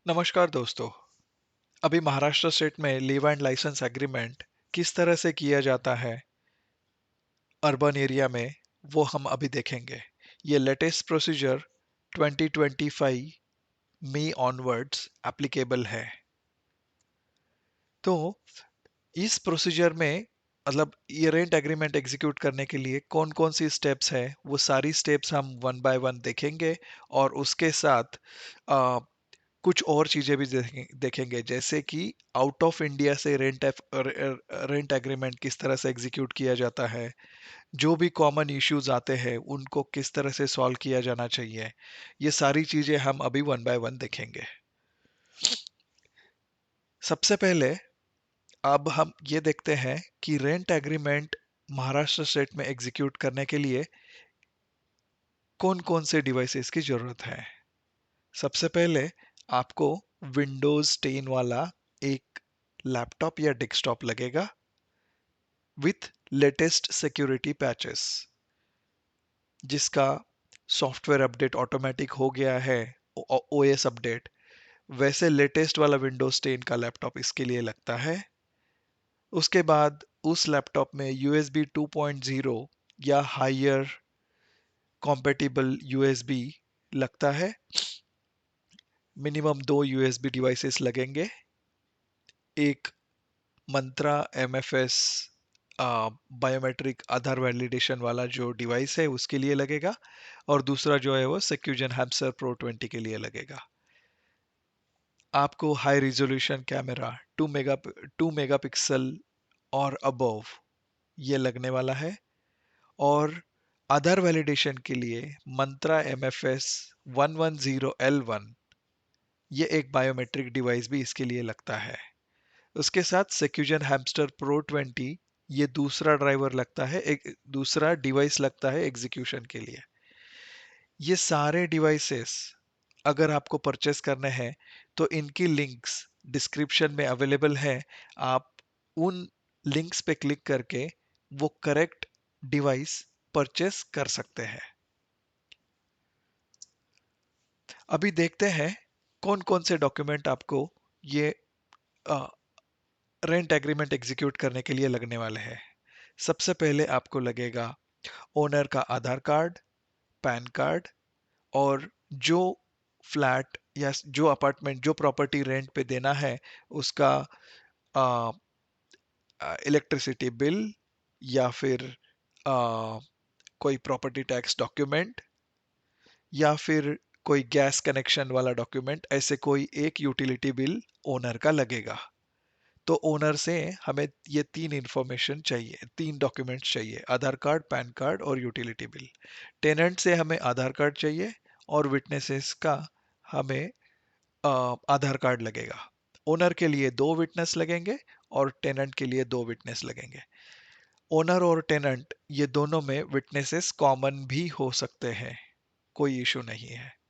नमस्कार दोस्तों। अभी महाराष्ट्र स्टेट में लीव एंड लाइसेंस एग्रीमेंट किस तरह से किया जाता है अर्बन एरिया में, वो हम अभी देखेंगे। ये लेटेस्ट प्रोसीजर 2025 मई ऑनवर्ड्स एप्लीकेबल है। तो इस प्रोसीजर में मतलब ये रेंट एग्रीमेंट एग्जीक्यूट करने के लिए कौन कौन सी स्टेप्स है, वो सारी स्टेप्स हम वन बाय वन देखेंगे। और उसके साथ कुछ और चीजें भी देखेंगे, जैसे कि आउट ऑफ इंडिया से रेंट एग्रीमेंट किस तरह से एग्जीक्यूट किया जाता है, जो भी कॉमन इश्यूज आते हैं उनको किस तरह से सॉल्व किया जाना चाहिए। ये सारी चीजें हम अभी वन बाय वन देखेंगे। सबसे पहले अब हम ये देखते हैं कि रेंट एग्रीमेंट महाराष्ट्र स्टेट में एग्जीक्यूट करने के लिए कौन कौन से डिवाइसेस की जरूरत है। सबसे पहले आपको विंडोज 10 वाला एक लैपटॉप या डेस्कटॉप लगेगा विथ लेटेस्ट सिक्योरिटी पैचेस, जिसका सॉफ्टवेयर अपडेट ऑटोमेटिक हो गया है, ओएस अपडेट। वैसे लेटेस्ट वाला विंडोज 10 का लैपटॉप इसके लिए लगता है। उसके बाद उस लैपटॉप में यूएसबी 2.0 या हायर कॉम्पेटिबल यूएसबी लगता है। मिनिमम दो यूएसबी डिवाइसेस लगेंगे। एक मंत्रा एमएफएस बायोमेट्रिक आधार वैलिडेशन वाला जो डिवाइस है उसके लिए लगेगा, और दूसरा जो है वो सिक्यूजन हैमस्टर प्रो 20 के लिए लगेगा। आपको हाई रिजोल्यूशन कैमरा 2 मेगापिक्सल और अबव ये लगने वाला है। और आधार वैलिडेशन के लिए मंत्रा एमएफएस 110L1, ये एक बायोमेट्रिक डिवाइस भी इसके लिए लगता है। उसके साथ सिक्यूजन हैमस्टर प्रो 20, ये दूसरा ड्राइवर लगता है, एक दूसरा डिवाइस लगता है एग्जीक्यूशन के लिए। ये सारे डिवाइसेस अगर आपको परचेस करने हैं तो इनकी लिंक्स डिस्क्रिप्शन में अवेलेबल है। आप उन लिंक्स पे क्लिक करके वो करेक्ट डिवाइस परचेस कर सकते हैं। अभी देखते हैं कौन कौन से डॉक्यूमेंट आपको ये रेंट एग्रीमेंट एग्जीक्यूट करने के लिए लगने वाले हैं। सबसे पहले आपको लगेगा ओनर का आधार कार्ड, पैन कार्ड, और जो फ्लैट या जो अपार्टमेंट जो प्रॉपर्टी रेंट पे देना है उसका इलेक्ट्रिसिटी बिल, या फिर आ, कोई प्रॉपर्टी टैक्स डॉक्यूमेंट, या फिर कोई गैस कनेक्शन वाला डॉक्यूमेंट, ऐसे कोई एक यूटिलिटी बिल ओनर का लगेगा। तो ओनर से हमें ये तीन इंफॉर्मेशन चाहिए, तीन डॉक्यूमेंट्स चाहिए: आधार कार्ड, पैन कार्ड और यूटिलिटी बिल। टेनेंट से हमें आधार कार्ड चाहिए, और विटनेसेस का हमें आधार कार्ड लगेगा। ओनर के लिए दो विटनेस लगेंगे और टेनेंट के लिए दो विटनेस लगेंगे। ओनर और टेनेंट ये दोनों में विटनेसेस कॉमन भी हो सकते हैं, कोई इशू नहीं है।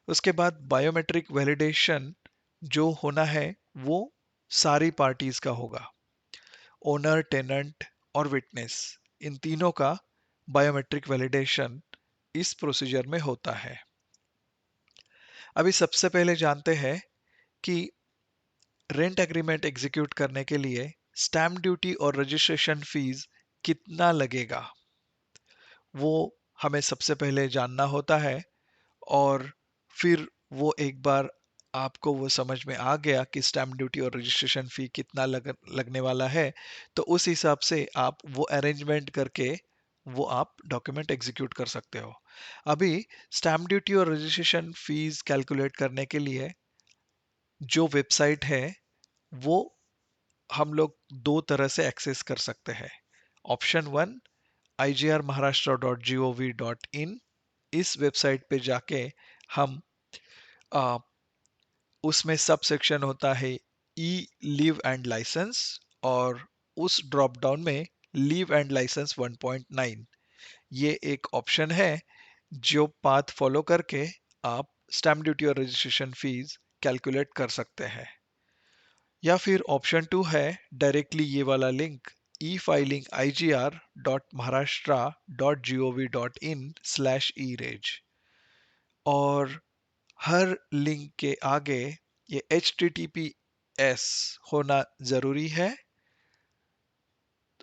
उसके बाद बायोमेट्रिक वैलिडेशन जो होना है वो सारी पार्टीज का होगा। ओनर, टेनेंट और विटनेस, इन तीनों का बायोमेट्रिक वैलिडेशन इस प्रोसीजर में होता है। अभी सबसे पहले जानते हैं कि रेंट एग्रीमेंट एग्जीक्यूट करने के लिए स्टैम्प ड्यूटी और रजिस्ट्रेशन फीस कितना लगेगा, वो हमें सबसे पहले जानना होता है। और फिर वो एक बार आपको वो समझ में आ गया कि स्टैम्प ड्यूटी और रजिस्ट्रेशन फी कितना लगने वाला है, तो उस हिसाब से आप वो अरेंजमेंट करके वो आप डॉक्यूमेंट एग्जीक्यूट कर सकते हो। अभी स्टैम्प ड्यूटी और रजिस्ट्रेशन फीस कैलकुलेट करने के लिए जो वेबसाइट है वो हम लोग दो तरह से एक्सेस कर सकते हैं। ऑप्शन वन, igr.maharashtra.gov.in, इस वेबसाइट पे जाके हम आ, उसमें सब सेक्शन होता है ई लीव एंड लाइसेंस, और उस ड्रॉप डाउन में लीव एंड लाइसेंस 1.9, ये एक ऑप्शन है। जो पाथ फॉलो करके आप स्टैम्प ड्यूटी और रजिस्ट्रेशन फीस कैलकुलेट कर सकते हैं। या फिर ऑप्शन टू है डायरेक्टली ये वाला लिंक, ई फाइलिंग igr.maharashtra.gov.in/erej, और हर लिंक के आगे ये HTTPS होना जरूरी है।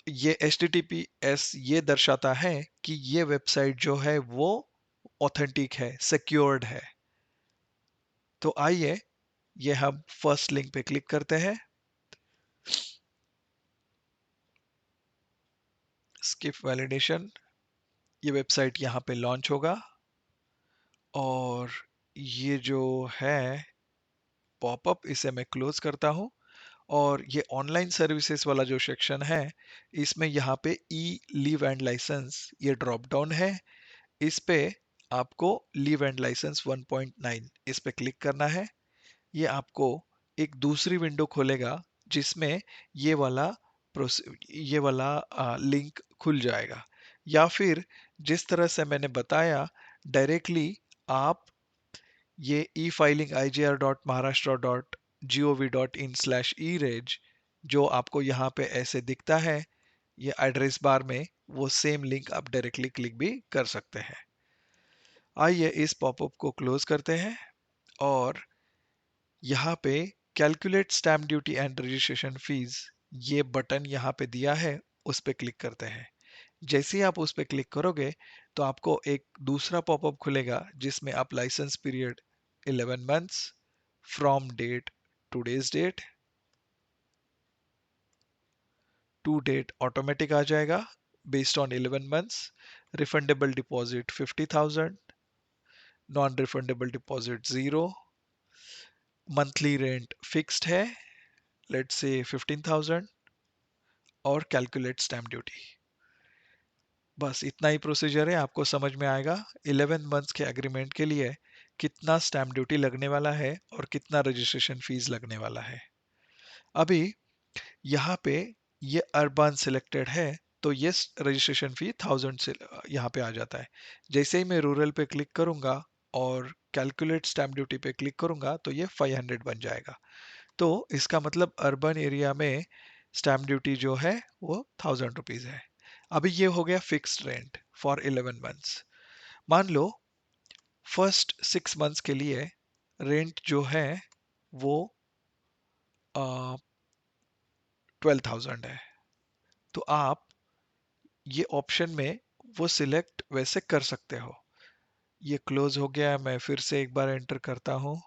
ये HTTPS ये दर्शाता है कि ये वेबसाइट जो है वो ऑथेंटिक है, सिक्योर्ड है। तो आइए ये हम फर्स्ट लिंक पे क्लिक करते हैं। Skip validation. ये वेबसाइट यहाँ पे लॉन्च होगा और ये जो है पॉपअप, इसे मैं क्लोज करता हूँ। और ये ऑनलाइन सर्विसेज वाला जो सेक्शन है, इसमें यहाँ पे ई लीव एंड लाइसेंस ये ड्रॉप डाउन है। इस पे आपको लीव एंड लाइसेंस 1.9 इस पे क्लिक करना है। ये आपको एक दूसरी विंडो खोलेगा जिसमें ये वाला ये वाला लिंक खुल जाएगा। या फिर जिस तरह से मैंने बताया, डायरेक्टली आप ये ई फाइलिंग igr.maharashtra.gov.in/e-reg जो आपको यहाँ पे ऐसे दिखता है ये एड्रेस बार में, वो सेम लिंक आप डायरेक्टली क्लिक भी कर सकते हैं। आइए इस पॉपअप को क्लोज करते हैं और यहाँ पे calculate stamp duty and registration fees ये बटन यहाँ पे दिया है, उस पे क्लिक करते हैं। जैसे ही आप उस पे क्लिक करोगे तो आपको एक दूसरा पॉपअप खुलेगा जिसमें आप license period 11 months from date today's date to date automatic आ जाएगा based on 11 months. Refundable deposit 50,000, non refundable deposit 0, monthly rent fixed है लेट्स से 15,000 और कैलकुलेट स्टैम्प ड्यूटी। बस इतना ही प्रोसीजर है, आपको समझ में आएगा 11 मंथ्स के एग्रीमेंट के लिए कितना स्टैम्प ड्यूटी लगने वाला है और कितना रजिस्ट्रेशन फीस लगने वाला है। अभी यहाँ पे ये अर्बन सिलेक्टेड है तो ये रजिस्ट्रेशन फी 1000 से यहाँ पे आ जाता है। जैसे ही मैं रूरल पे क्लिक करूंगा और कैलकुलेट स्टैम्प ड्यूटी पे क्लिक करूंगा तो ये 500 बन जाएगा। तो इसका मतलब अर्बन एरिया में स्टैम्प ड्यूटी जो है वो 1000 रुपीज है। अभी ये हो गया फिक्स्ड रेंट फॉर 11 मंथ्स। मान लो फर्स्ट 6 मंथ्स के लिए रेंट जो है वो 12,000 है। तो आप ये ऑप्शन में वो सिलेक्ट वैसे कर सकते हो। ये क्लोज हो गया, मैं फिर से एक बार एंटर करता हूँ।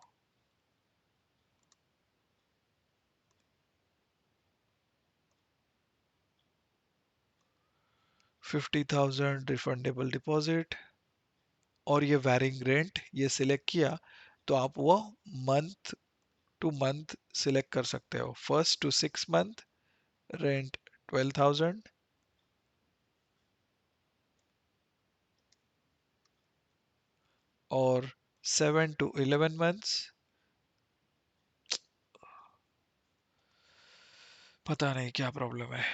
50,000 रिफंडेबल डिपॉजिट और ये वैरिंग रेंट ये सिलेक्ट किया तो आप वो मंथ टू मंथ सिलेक्ट कर सकते हो। फर्स्ट टू 6 मंथ रेंट 12,000 और 7 to 11 मंथ्स। पता नहीं क्या प्रॉब्लम है।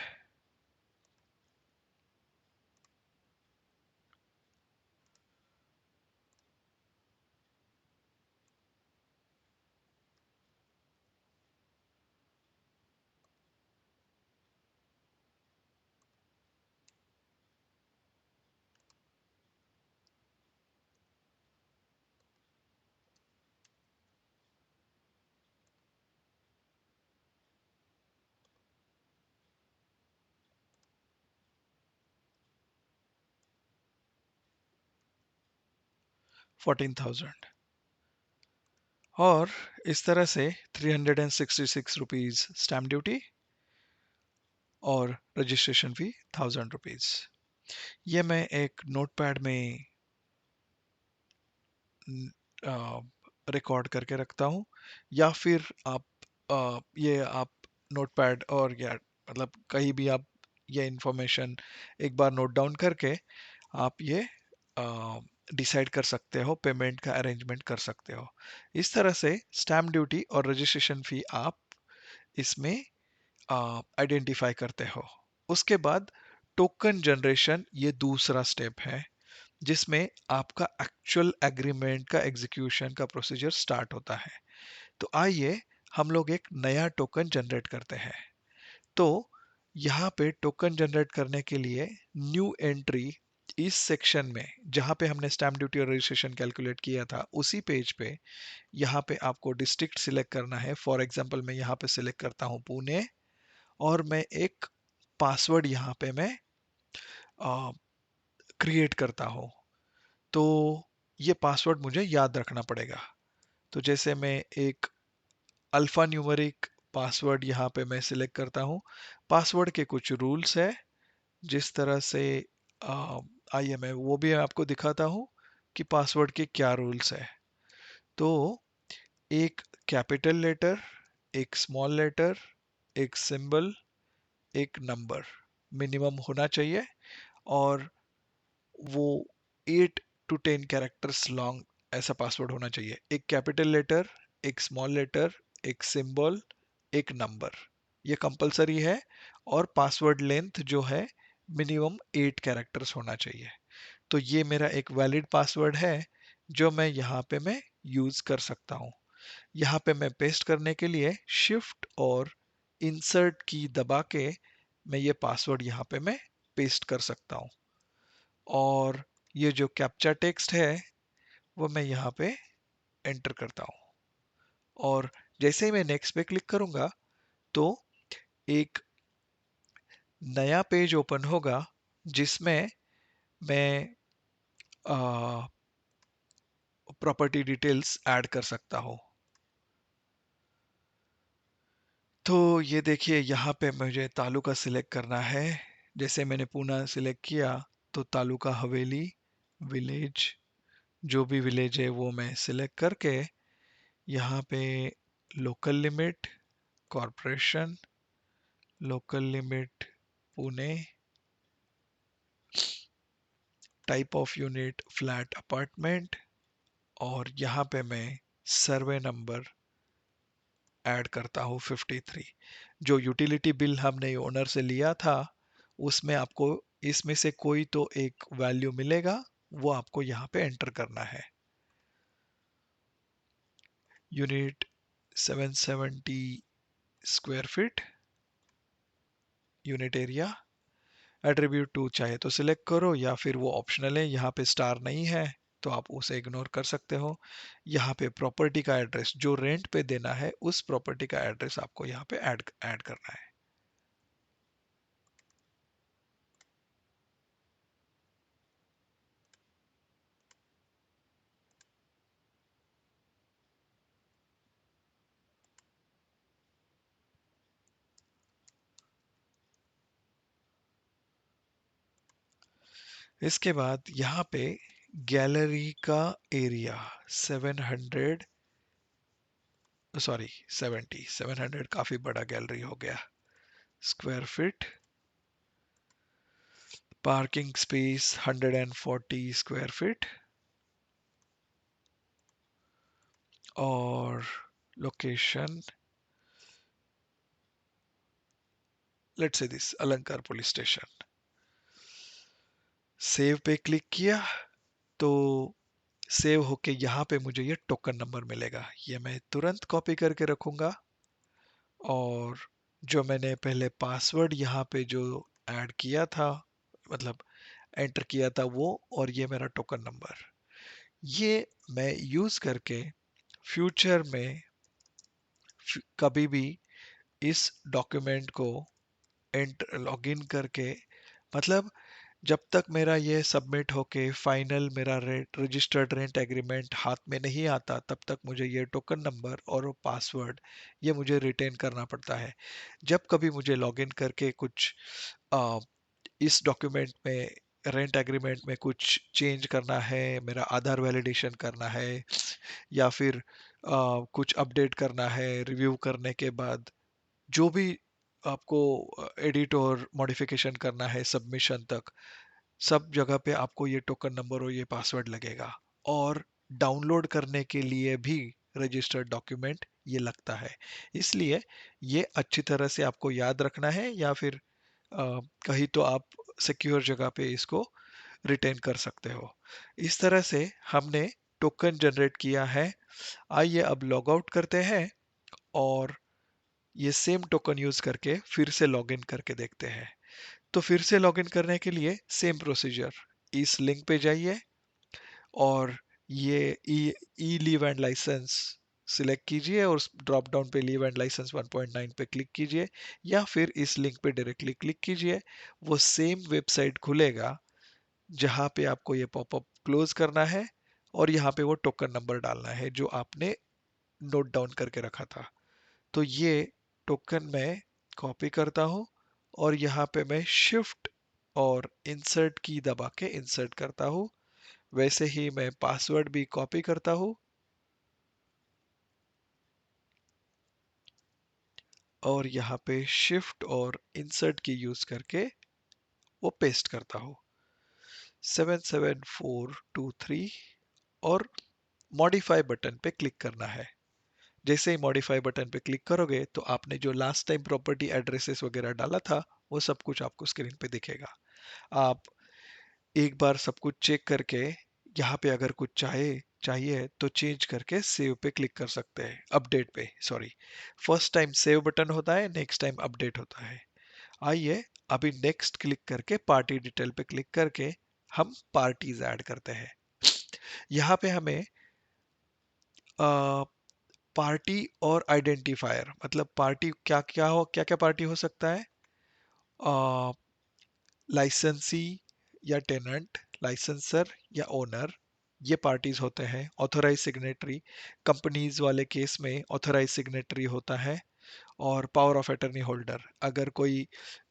14,000 और इस तरह से 366 रुपीज स्टैम्प ड्यूटी और रजिस्ट्रेशन फी 1,000 रुपीज। ये मैं एक नोटपैड में रिकॉर्ड करके रखता हूँ। या फिर आप ये आप नोटपैड और या मतलब कहीं भी आप ये इंफॉर्मेशन एक बार नोट डाउन करके आप ये डिसाइड कर सकते हो, पेमेंट का अरेंजमेंट कर सकते हो। इस तरह से स्टैम्प ड्यूटी और रजिस्ट्रेशन फी आप इसमें आइडेंटिफाई करते हो। उसके बाद टोकन जनरेशन ये दूसरा स्टेप है जिसमें आपका एक्चुअल एग्रीमेंट का एग्जीक्यूशन का प्रोसीजर स्टार्ट होता है। तो आइए हम लोग एक नया टोकन जनरेट करते हैं। तो यहाँ पे टोकन जनरेट करने के लिए न्यू एंट्री इस सेक्शन में जहाँ पे हमने स्टैम्प ड्यूटी और रजिस्ट्रेशन कैलकुलेट किया था, उसी पेज पे यहाँ पे आपको डिस्ट्रिक्ट सिलेक्ट करना है। फॉर एग्जांपल मैं यहाँ पे सिलेक्ट करता हूँ पुणे, और मैं एक पासवर्ड यहाँ पे मैं क्रिएट करता हूँ। तो ये पासवर्ड मुझे याद रखना पड़ेगा। तो जैसे मैं एक अल्फा न्यूमेरिक पासवर्ड यहाँ पे मैं सिलेक्ट करता हूँ। पासवर्ड के कुछ रूल्स है, जिस तरह से आइए मैं वो भी आपको दिखाता हूँ कि पासवर्ड के क्या रूल्स है। तो एक कैपिटल लेटर, एक स्मॉल लेटर, एक सिंबल, एक नंबर मिनिमम होना चाहिए, और वो 8 to 10 कैरेक्टर्स लॉन्ग ऐसा पासवर्ड होना चाहिए। एक कैपिटल लेटर, एक स्मॉल लेटर, एक सिंबल, एक नंबर, ये कंपलसरी है। और पासवर्ड लेंथ जो है मिनिमम 8 कैरेक्टर्स होना चाहिए। तो ये मेरा एक वैलिड पासवर्ड है जो मैं यहाँ पे मैं यूज कर सकता हूँ। यहाँ पे मैं पेस्ट करने के लिए शिफ्ट और इंसर्ट की दबा के मैं ये पासवर्ड यहाँ पे मैं पेस्ट कर सकता हूँ। और ये जो कैप्चा टेक्स्ट है वो मैं यहाँ पे एंटर करता हूँ, और जैसे ही मैं नेक्स्ट पे क्लिक करूंगा तो एक नया पेज ओपन होगा जिसमें मैं प्रॉपर्टी डिटेल्स ऐड कर सकता हूँ। तो ये देखिए यहाँ पे मुझे तालुका सिलेक्ट करना है। जैसे मैंने पूना सिलेक्ट किया तो तालुका हवेली, विलेज, जो भी विलेज है वो मैं सिलेक्ट करके यहाँ पे local limit, corporation, local limit Pune, type of unit flat apartment, और यहाँ पे मैं सर्वे नंबर ऐड करता हूँ 53। जो यूटिलिटी बिल हमने ओनर से लिया था उसमें आपको इसमें से कोई तो एक वैल्यू मिलेगा, वो आपको यहाँ पे एंटर करना है। Unit 770 square feet, unit area, attribute to चाहे तो सिलेक्ट करो या फिर वो ऑप्शनल है, यहाँ पे स्टार नहीं है तो आप उसे इग्नोर कर सकते हो। यहाँ पे प्रॉपर्टी का एड्रेस जो रेंट पे देना है उस प्रॉपर्टी का एड्रेस आपको यहाँ पे ऐड ऐड करना है। इसके बाद यहाँ पे गैलरी का एरिया 700, सॉरी 70, 700 काफी बड़ा गैलरी हो गया, square feet, parking space 140 square feet, और लोकेशन लेट्स से दिस अलंकार पुलिस स्टेशन। सेव पे क्लिक किया तो सेव होके यहाँ पे मुझे ये टोकन नंबर मिलेगा, ये मैं तुरंत कॉपी करके रखूंगा। और जो मैंने पहले पासवर्ड यहाँ पे जो ऐड किया था, मतलब एंटर किया था वो, और ये मेरा टोकन नंबर, ये मैं यूज करके फ्यूचर में कभी भी इस डॉक्यूमेंट को एंटर लॉगिन करके, मतलब जब तक मेरा ये सबमिट होके फाइनल मेरा रेंट रजिस्टर्ड रेंट एग्रीमेंट हाथ में नहीं आता तब तक मुझे ये टोकन नंबर और वो पासवर्ड ये मुझे रिटेन करना पड़ता है। जब कभी मुझे लॉगिन करके कुछ अ, इस डॉक्यूमेंट में रेंट एग्रीमेंट में कुछ चेंज करना है, मेरा आधार वैलिडेशन करना है, या फिर कुछ अपडेट करना है रिव्यू करने के बाद, जो भी आपको एडिट और मॉडिफिकेशन करना है सबमिशन तक, सब जगह पे आपको ये टोकन नंबर और ये पासवर्ड लगेगा। और डाउनलोड करने के लिए भी रजिस्टर्ड डॉक्यूमेंट ये लगता है। इसलिए ये अच्छी तरह से आपको याद रखना है, या फिर कहीं तो आप सिक्योर जगह पे इसको रिटेन कर सकते हो। इस तरह से हमने टोकन जनरेट किया है। आइए अब लॉग आउट करते हैं और ये सेम टोकन यूज करके फिर से लॉगिन करके देखते हैं। तो फिर से लॉगिन करने के लिए सेम प्रोसीजर, इस लिंक पे जाइए और ये ई लीव एंड लाइसेंस सिलेक्ट कीजिए और ड्रॉप डाउन पे लीव एंड लाइसेंस 1.9 पे क्लिक कीजिए, या फिर इस लिंक पे डायरेक्टली क्लिक कीजिए। वो सेम वेबसाइट खुलेगा जहाँ पे आपको ये पॉपअप क्लोज करना है, और यहाँ पे वो टोकन नंबर डालना है जो आपने नोट डाउन करके रखा था। तो ये टोकन मैं कॉपी करता हूँ और यहाँ पे मैं शिफ्ट और इंसर्ट की दबा के इंसर्ट करता हूँ। वैसे ही मैं पासवर्ड भी कॉपी करता हूँ और यहाँ पे शिफ्ट और इंसर्ट की यूज करके वो पेस्ट करता हूँ, 77423, और मॉडिफाई बटन पे क्लिक करना है। जैसे ही मॉडिफाई बटन पे क्लिक करोगे तो आपने जो लास्ट टाइम प्रॉपर्टी एड्रेसेस वगैरह डाला था वो सब कुछ आपको स्क्रीन पे दिखेगा। आप एक बार सब कुछ चेक करके यहाँ पे अगर कुछ चाहिए तो चेंज करके सेव पे क्लिक कर सकते हैं, अपडेट पे sorry. First time save button होता है, नेक्स्ट टाइम अपडेट होता है। आइए अभी नेक्स्ट क्लिक करके पार्टी डिटेल पे क्लिक करके हम पार्टीज ऐड करते हैं। यहाँ पे हमें पार्टी और आइडेंटिफायर, मतलब पार्टी क्या क्या पार्टी हो सकता है, लाइसेंसी या टेनेंट, लाइसेंसर या ओनर, ये पार्टीज होते हैं। ऑथोराइज सिग्नेटरी, कंपनीज वाले केस में ऑथोराइज सिग्नेटरी होता है। और पावर ऑफ अटर्नी होल्डर, अगर कोई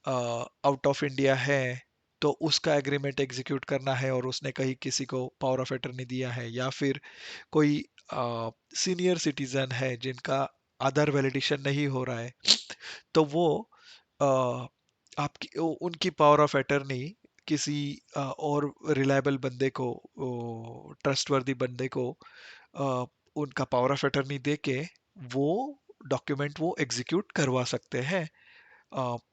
आउट ऑफ इंडिया है तो उसका एग्रीमेंट एग्जीक्यूट करना है और उसने कहीं किसी को पावर ऑफ अटर्नी दिया है, या फिर कोई सीनियर सिटीजन है जिनका आधार वैलिडेशन नहीं हो रहा है, तो वो अ, उनकी पावर ऑफ अटर्नी किसी और रिलायबल बंदे को, ट्रस्टवर्दी बंदे को अ, उनका पावर ऑफ अटर्नी दे के वो डॉक्यूमेंट वो एग्जीक्यूट करवा सकते हैं।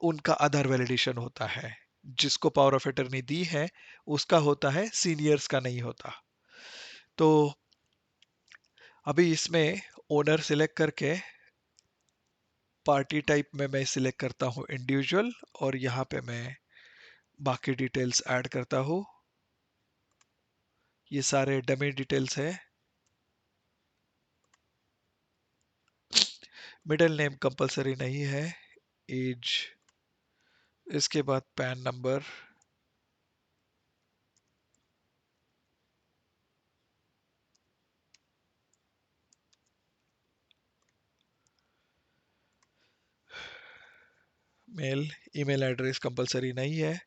उनका आधार वैलिडेशन होता है। जिसको पावर ऑफ अटर्नी दी है उसका होता है, सीनियर्स का नहीं होता। तो अभी इसमें ओनर सिलेक्ट करके पार्टी टाइप में मैं सिलेक्ट करता हूँ इंडिविजुअल, और यहाँ पे मैं बाकी डिटेल्स ऐड करता हूँ। ये सारे डमी डिटेल्स है। मिडिल नेम कंपलसरी नहीं है। एज, इसके बाद PAN number, mail, email address compulsory नहीं है।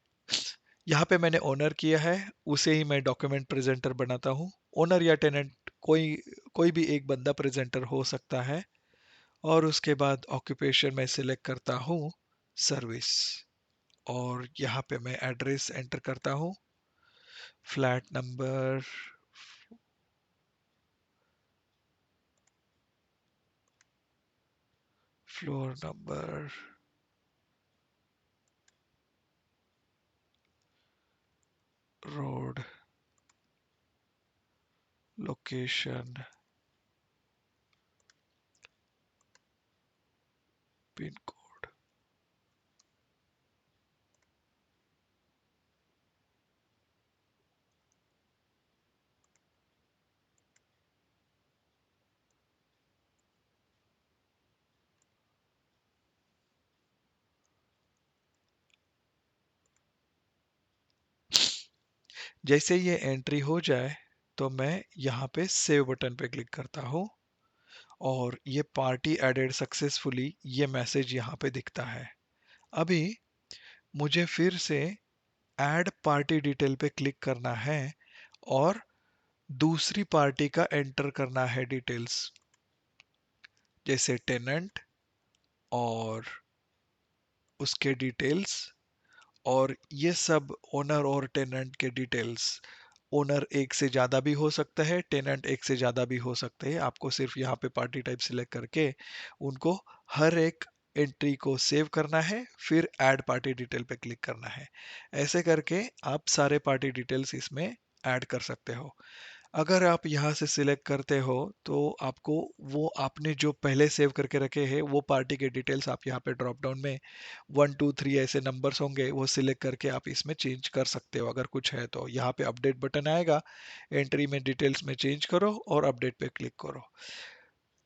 यहाँ पे मैंने ओनर किया है, उसे ही मैं डॉक्यूमेंट प्रेजेंटर बनाता हूँ। ओनर या टेनेंट कोई कोई भी एक बंदा प्रेजेंटर हो सकता है। और उसके बाद ऑक्यूपेशन में सिलेक्ट करता हूँ सर्विस, और यहाँ पे मैं एड्रेस एंटर करता हूँ, flat number, floor number, road, location, pin code. जैसे ये एंट्री हो जाए तो मैं यहाँ पे सेव बटन पे क्लिक करता हूँ और ये पार्टी एडेड सक्सेसफुली, ये मैसेज यहाँ पे दिखता है। अभी मुझे फिर से ऐड पार्टी डिटेल पे क्लिक करना है और दूसरी पार्टी का एंटर करना है डिटेल्स, जैसे टेनेंट और उसके डिटेल्स, और ये सब ओनर और टेनेंट के डिटेल्स। ओनर एक से ज़्यादा भी हो सकता है, टेनेंट एक से ज़्यादा भी हो सकते हैं। आपको सिर्फ यहाँ पे पार्टी टाइप सिलेक्ट करके उनको हर एक एंट्री को सेव करना है, फिर ऐड पार्टी डिटेल पे क्लिक करना है। ऐसे करके आप सारे पार्टी डिटेल्स इसमें ऐड कर सकते हो। अगर आप यहाँ से सिलेक्ट करते हो तो आपको वो आपने जो पहले सेव करके रखे हैं वो पार्टी के डिटेल्स आप यहाँ पे ड्रॉप डाउन में 1 2 3 ऐसे नंबर्स होंगे, वो सिलेक्ट करके आप इसमें चेंज कर सकते हो अगर कुछ है तो। यहाँ पे अपडेट बटन आएगा, एंट्री में डिटेल्स में चेंज करो और अपडेट पे क्लिक करो।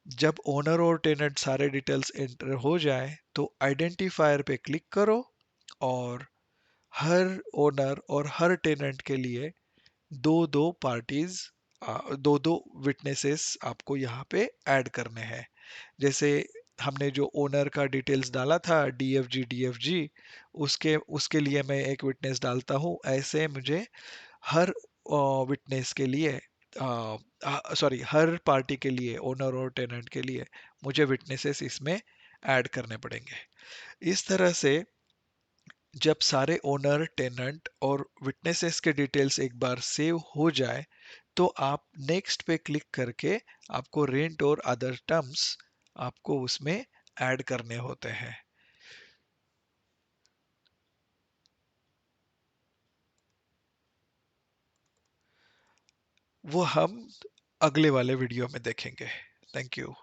जब ओनर और टेनेंट सारे डिटेल्स एंटर हो जाए तो आइडेंटिफायर पे क्लिक करो और हर ओनर और हर टेनेंट के लिए दो दो पार्टीज, दो दो विटनेसेस आपको यहाँ पे ऐड करने हैं। जैसे हमने जो ओनर का डिटेल्स डाला था डीएफ जी, उसके उसके लिए मैं एक विटनेस डालता हूँ। ऐसे मुझे हर विटनेस के लिए, सॉरी, हर पार्टी के लिए, ओनर और टेनेंट के लिए मुझे विटनेसेस इसमें ऐड करने पड़ेंगे। इस तरह से जब सारे ओनर, टेनेंट और विटनेसेस के डिटेल्स एक बार सेव हो जाए तो आप नेक्स्ट पे क्लिक करके आपको रेंट और अदर टर्म्स आपको उसमें ऐड करने होते हैं। वो हम अगले वाले वीडियो में देखेंगे। Thank you.